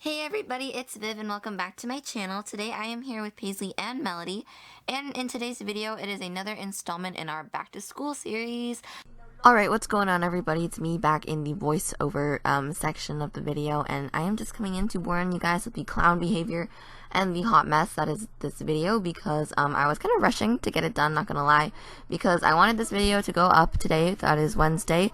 Hey everybody, it's Viv and welcome back to my channel. Today I am here with Paisley and Melody, and in today's video it is another installment in our back to school series. Alright, what's going on everybody? It's me back in the voiceover section of the video, and I am just coming in to warn you guys with the clown behavior and the hot mess that is this video, because I was kind of rushing to get it done, not gonna lie, because I wanted this video to go up today, that is Wednesday,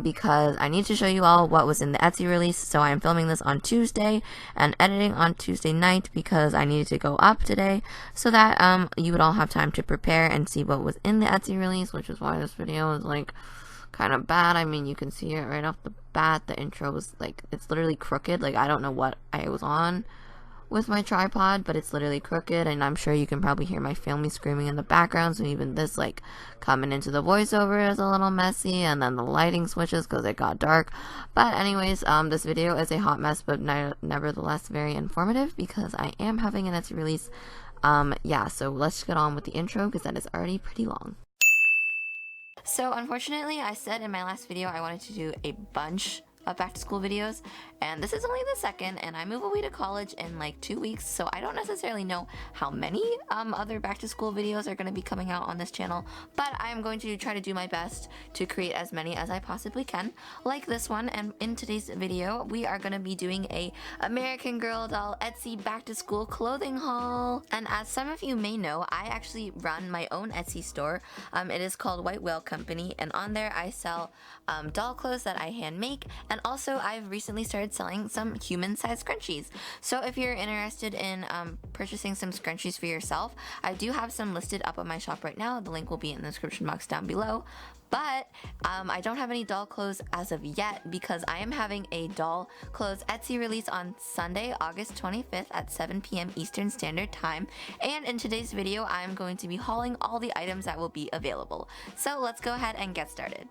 because I need to show you all what was in the Etsy release. So I am filming this on Tuesday and editing on Tuesday night because I needed to go up today so that you would all have time to prepare and see what was in the Etsy release, which is why this video is like kind of bad. I mean, you can see it right off the bat. The intro was like, it's literally crooked. Like, I don't know what I was on with my tripod, but it's literally crooked, and I'm sure you can probably hear my family screaming in the background, so even this, like, coming into the voiceover is a little messy, and then the lighting switches because it got dark. But anyways, this video is a hot mess, but nevertheless very informative because I am having an Etsy release. Yeah, so let's get on with the intro because that is already pretty long. So unfortunately, I said in my last video I wanted to do a bunch of back to school videos, and this is only the second, and I move away to college in like 2 weeks, so I don't necessarily know how many other back to school videos are going to be coming out on this channel, but I am going to try to do my best to create as many as I possibly can, like this one. And in today's video we are going to be doing a American Girl doll Etsy back to school clothing haul. And as some of you may know, I actually run my own Etsy store. It is called White Whale Company, and on there I sell doll clothes that I hand make. And also, I've recently started selling some human-sized scrunchies. So if you're interested in purchasing some scrunchies for yourself, I do have some listed up on my shop right now. The link will be in the description box down below. But I don't have any doll clothes as of yet because I am having a doll clothes Etsy release on Sunday, August 25th at 7 p.m. Eastern Standard Time. And in today's video, I'm going to be hauling all the items that will be available. So let's go ahead and get started.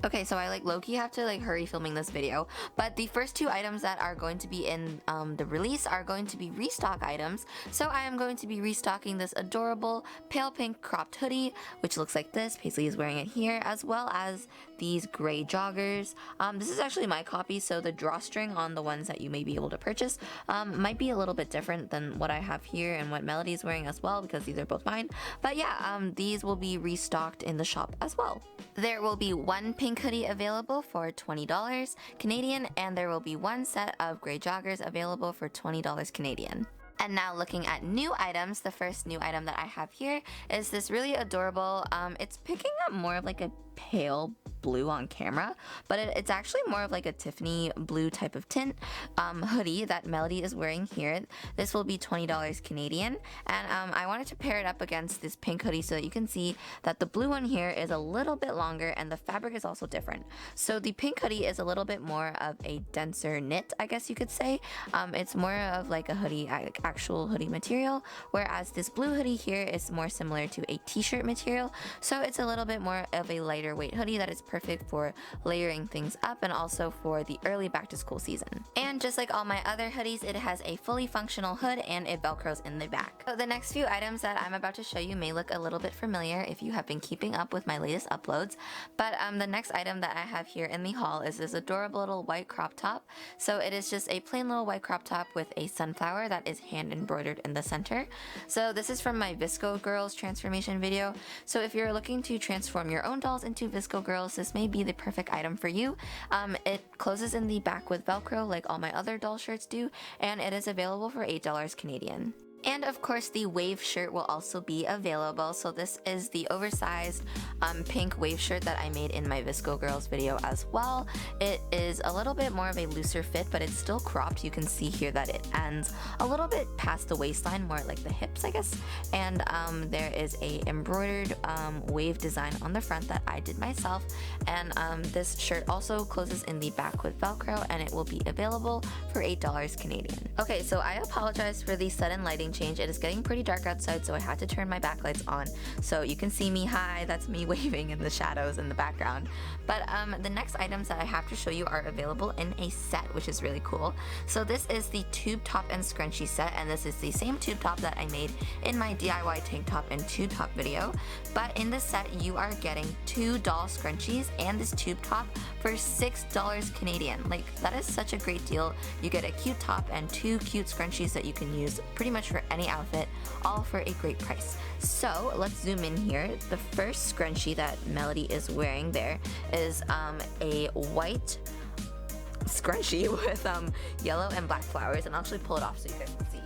Okay, so I low-key have to hurry filming this video, but the first two items that are going to be in the release are going to be restock items. So I am going to be restocking this adorable pale pink cropped hoodie, which looks like this. Paisley is wearing it here, as well as these gray joggers. This is actually my copy, so the drawstring on the ones that you may be able to purchase might be a little bit different than what I have here and what Melody is wearing as well, because these are both mine. But yeah, these will be restocked in the shop as well. There will be one pink hoodie available for $20 Canadian, and there will be one set of gray joggers available for $20 Canadian. And now looking at new items, the first new item that I have here is this really adorable, it's picking up more of like a pale blue on camera, but it's actually more of like a Tiffany blue type of tint hoodie that Melody is wearing here. This will be $20 Canadian, and I wanted to pair it up against this pink hoodie so that you can see that the blue one here is a little bit longer and the fabric is also different. So the pink hoodie is a little bit more of a denser knit, I guess you could say. It's more of like a hoodie, actual hoodie material, whereas this blue hoodie here is more similar to a t-shirt material, so it's a little bit more of a lighter weight hoodie that is perfect for layering things up and also for the early back to school season. And just like all my other hoodies, it has a fully functional hood and it velcros in the back. So the next few items that I'm about to show you may look a little bit familiar if you have been keeping up with my latest uploads, but the next item that I have here in the haul is this adorable little white crop top. So it is just a plain little white crop top with a sunflower that is hand embroidered in the center. So this is from my Visco Girls transformation video. So if you're looking to transform your own dolls into Visco Girls, this may be the perfect item for you. It closes in the back with Velcro like all my other doll shirts do, and it is available for $8 Canadian. And of course the wave shirt will also be available. So this is the oversized pink wave shirt that I made in my Visco Girls video as well. It is a little bit more of a looser fit, but it's still cropped. You can see here that it ends a little bit past the waistline, more like the hips, I guess. And there is a embroidered wave design on the front that I did myself. And this shirt also closes in the back with Velcro, and it will be available for $8 Canadian. Okay, so I apologize for the sudden lighting change. It is getting pretty dark outside, so I had to turn my backlights on so you can see me. Hi, that's me waving in the shadows in the background. But the next items that I have to show you are available in a set, which is really cool. So this is the tube top and scrunchie set, and this is the same tube top that I made in my DIY tank top and tube top video. But in this set, you are getting 2 doll scrunchies and this tube top for $6 Canadian. Like, that is such a great deal. You get a cute top and 2 cute scrunchies that you can use pretty much for any outfit, all for a great price. So let's zoom in here. The first scrunchie that Melody is wearing there is a white scrunchie with yellow and black flowers, and I'll actually pull it off so you guys can see.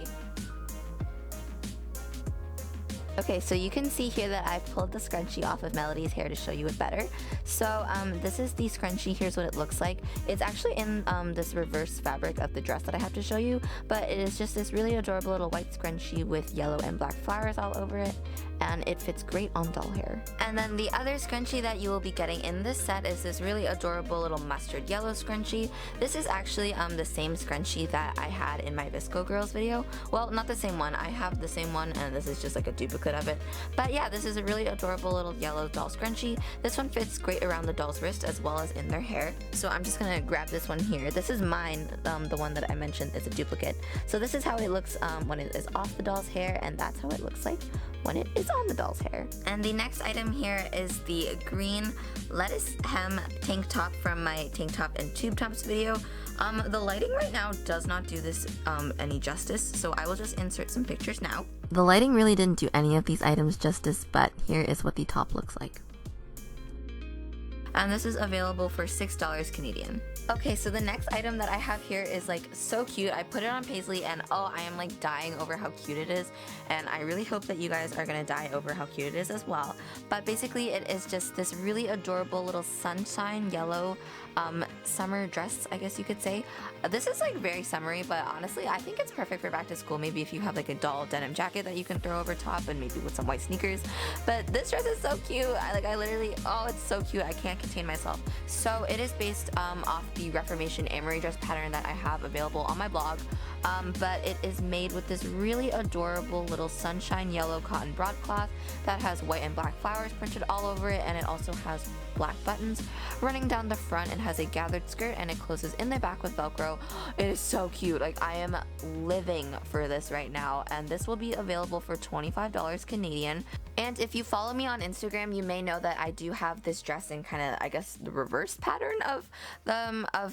Okay, so you can see here that I've pulled the scrunchie off of Melody's hair to show you it better. So this is the scrunchie. Here's what it looks like. It's actually in this reverse fabric of the dress that I have to show you, but it is just this really adorable little white scrunchie with yellow and black flowers all over it, and it fits great on doll hair. And then the other scrunchie that you will be getting in this set is this really adorable little mustard yellow scrunchie. This is actually the same scrunchie that I had in my Visco Girls video. Well, not the same one. I have the same one, and this is just like a duplicate of it. But yeah, this is a really adorable little yellow doll scrunchie. This one fits great around the doll's wrist as well as in their hair. So I'm just gonna grab this one here. This is mine, the one that I mentioned is a duplicate. So this is how it looks when it is off the doll's hair, and that's how it looks like when it is on the doll's hair. And the next item here is the green lettuce hem tank top from my tank top and tube tops video. The lighting right now does not do this any justice, so I will just insert some pictures now. The lighting really didn't do any of these items justice, but here is what the top looks like. And this is available for $6 Canadian. Okay, so the next item that I have here is like so cute. I put it on Paisley and oh, I am like dying over how cute it is, and I really hope that you guys are gonna die over how cute it is as well. But basically it is just this really adorable little sunshine yellow summer dress, I guess you could say. This is like very summery, but honestly I think it's perfect for back to school. Maybe if you have like a doll denim jacket that you can throw over top and maybe with some white sneakers. But this dress is so cute. I literally, oh, it's so cute. I can't contain myself. So it is based off the Reformation Amory dress pattern that I have available on my blog, but it is made with this really adorable little sunshine yellow cotton broadcloth that has white and black flowers printed all over it, and it also has black buttons running down the front and has a gathered skirt, and it closes in the back with Velcro. It is so cute. Like, I am living for this right now, and this will be available for $25 Canadian. And if you follow me on Instagram, you may know that I do have this dress in kind of, I guess, the reverse pattern of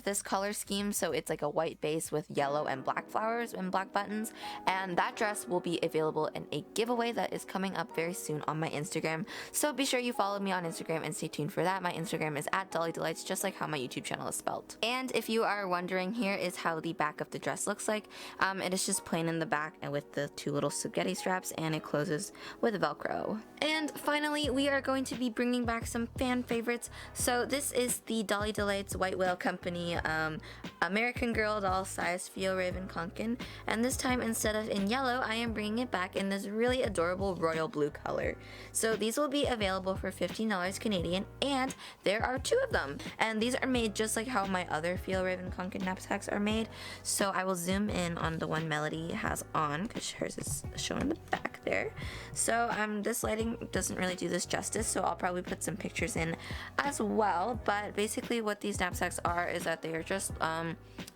this color scheme. So it's like a white base with yellow and black flowers and black buttons, and that dress will be available in a giveaway that is coming up very soon on my Instagram. So be sure you follow me on Instagram and stay tuned for that. My Instagram is @dolly_delights, just like how my YouTube channel is spelled. And if you are wondering, here is how the back of the dress looks like. It is just plain in the back and with the 2 little spaghetti straps, and it closes with Velcro. And finally, we are going to be bringing back some fan favorites. So this is the Dolly Delights White Whale Company American Girl doll size Fjällräven Kanken, and this time instead of in yellow, I am bringing it back in this really adorable royal blue color. So these will be available for $15 Canadian, and there are 2 of them, and these are made just like how my other Fjällräven Kanken knapsacks are made. So I will zoom in on the one Melody has on because hers is shown in the back there. So this lighting doesn't really do this justice, so I'll probably put some pictures in as well. But basically what these knapsacks are is that they are just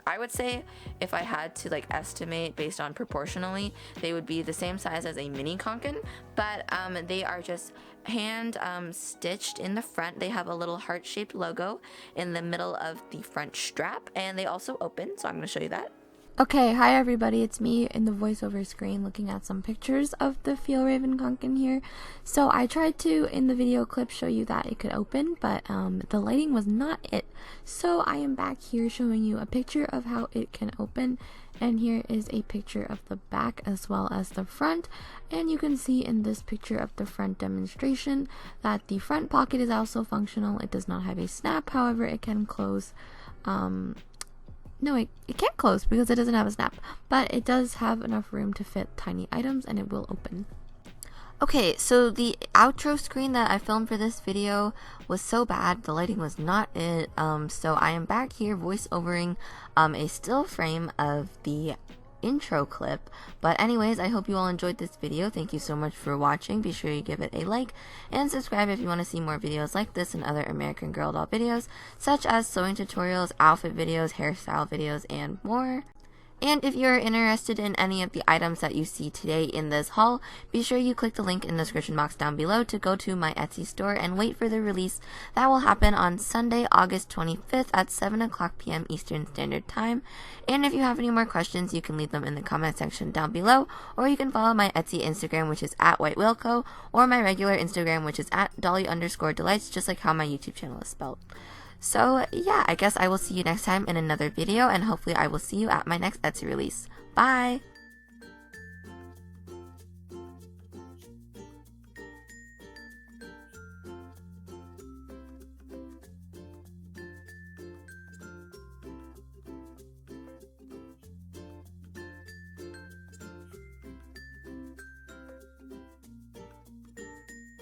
I would say if I had to like estimate based on proportionally, they would be the same size as a mini Kanken, but they are just hand stitched in the front. They have a little heart-shaped logo in the middle of the front strap, and they also open, so I'm going to show you that. Okay, hi everybody, it's me in the voiceover screen looking at some pictures of the Fjällräven Kanken here. So I tried to, in the video clip, show you that it could open, but the lighting was not it. So I am back here showing you a picture of how it can open, and here is a picture of the back as well as the front. And you can see in this picture of the front demonstration that the front pocket is also functional. It does not have a snap, however it can close. No, it can't close because it doesn't have a snap, but it does have enough room to fit tiny items, and it will open. Okay, so the outro screen that I filmed for this video was so bad, the lighting was not it, so I am back here voiceovering a still frame of the intro clip. But anyways, I hope you all enjoyed this video. Thank you so much for watching. Be sure you give it a like and subscribe if you want to see more videos like this and other American Girl doll videos, such as sewing tutorials, outfit videos, hairstyle videos, and more. And if you're interested in any of the items that you see today in this haul, be sure you click the link in the description box down below to go to my Etsy store and wait for the release that will happen on Sunday, August 25th at 7 o'clock p.m. Eastern Standard Time. And if you have any more questions, you can leave them in the comment section down below, or you can follow my Etsy Instagram, which is @whitewhaleco, or my regular Instagram, which is @dolly_delights, just like how my YouTube channel is spelled. So yeah, I guess I will see you next time in another video, and hopefully I will see you at my next Etsy release. Bye!